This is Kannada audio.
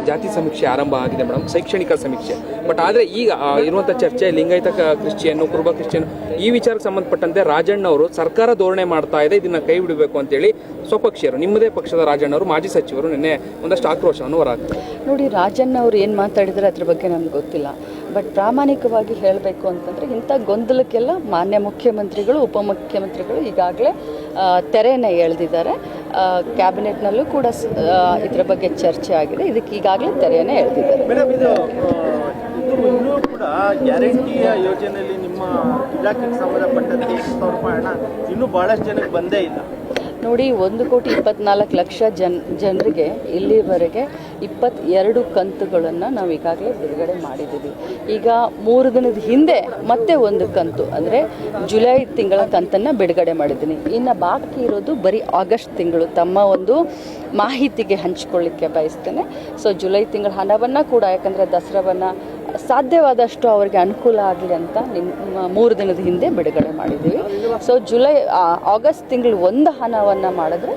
ಜಾತಿ ಸಮೀಕ್ಷೆ ಆರಂಭ ಆಗಿದೆ ಮೇಡಮ್, ಶೈಕ್ಷಣಿಕ ಸಮೀಕ್ಷೆ. ಬಟ್ ಆದರೆ ಈಗ ಇರುವಂಥ ಚರ್ಚೆ ಲಿಂಗಾಯತ ಕ್ರಿಶ್ಚಿಯನ್, ಕುರುಬ ಕ್ರಿಶ್ಚಿಯನ್ ಈ ವಿಚಾರಕ್ಕೆ ಸಂಬಂಧಪಟ್ಟಂತೆ ರಾಜಣ್ಣ ಅವರು ಸರ್ಕಾರ ಧೋರಣೆ ಮಾಡ್ತಾ ಇದೆ, ಇದನ್ನ ಕೈ ಬಿಡಬೇಕು ಅಂತೇಳಿ ಸ್ವಪಕ್ಷೀಯರು, ನಿಮ್ಮದೇ ಪಕ್ಷದ ರಾಜಣ್ಣ ಅವರು, ಮಾಜಿ ಸಚಿವರು ನಿನ್ನೆ ಒಂದಷ್ಟು ಆಕ್ರೋಶವನ್ನು ಹೊರಹಾಕ್ತಾರೆ. ನೋಡಿ, ರಾಜಣ್ಣ ಅವರು ಏನು ಮಾತಾಡಿದರೆ ಅದ್ರ ಬಗ್ಗೆ ನನಗೆ ಗೊತ್ತಿಲ್ಲ. ಬಟ್ ಪ್ರಾಮಾಣಿಕವಾಗಿ ಹೇಳಬೇಕು ಅಂತಂದರೆ ಇಂಥ ಗೊಂದಲಕ್ಕೆಲ್ಲ ಮಾನ್ಯ ಮುಖ್ಯಮಂತ್ರಿಗಳು, ಉಪಮುಖ್ಯಮಂತ್ರಿಗಳು ಈಗಾಗಲೇ ತೆರೆಯನ್ನು ಎಳೆದಿದ್ದಾರೆ. ಕ್ಯಾಬಿನೆಟ್ನಲ್ಲೂ ಕೂಡ ಇದರ ಬಗ್ಗೆ ಚರ್ಚೆ ಆಗಿದೆ. ಇದಕ್ಕೆ ಈಗಾಗಲೇ ತೆರೆಯನ್ನು ಎಳೆದಿದ್ದಾರೆ. ಮೇಡಮ್, ಇದು ಇನ್ನೂ ಕೂಡ ಗ್ಯಾರಂಟಿಯ ಯೋಜನೆಯಲ್ಲಿ ನಿಮ್ಮ ಇಲಾಖೆಗೆ ಸಂಬಂಧಪಟ್ಟಂತೆ 20,000 ರೂಪಾಯಿ ಹಣ ಇನ್ನೂ ಭಾಳಷ್ಟು ಜನಕ್ಕೆ ಬಂದೇ ಇಲ್ಲ. ನೋಡಿ, 1,24,00,000 ಜನರಿಗೆ ಇಲ್ಲಿವರೆಗೆ 22 ಕಂತುಗಳನ್ನು ನಾವು ಈಗಾಗಲೇ ಬಿಡುಗಡೆ ಮಾಡಿದ್ದೀವಿ. ಈಗ 3 ದಿನದ ಹಿಂದೆ ಮತ್ತೆ ಒಂದು ಕಂತು ಅಂದರೆ ಜುಲೈ ತಿಂಗಳ ಕಂತನ್ನು ಬಿಡುಗಡೆ ಮಾಡಿದ್ದೀನಿ. ಇನ್ನು ಬಾಕಿ ಇರೋದು ಬರೀ ಆಗಸ್ಟ್ ತಿಂಗಳು. ತಮ್ಮ ಒಂದು ಮಾಹಿತಿಗೆ ಹಂಚಿಕೊಳ್ಳಿಕ್ಕೆ ಬಯಸ್ತೇನೆ. ಸೊ ಜುಲೈ ತಿಂಗಳ ಹಣವನ್ನು ಕೂಡ, ಯಾಕಂದರೆ ದಸರಾವನ್ನು ಸಾಧ್ಯವಾದಷ್ಟು ಅವರಿಗೆ ಅನುಕೂಲ ಆಗಲಿ ಅಂತ 3 ದಿನದ ಹಿಂದೆ ಬಿಡುಗಡೆ ಮಾಡಿದ್ದೀವಿ. ಸೊ ಆಗಸ್ಟ್ ತಿಂಗಳು ಒಂದು ಹಣವನ್ನು ಮಾಡಿದ್ರೆ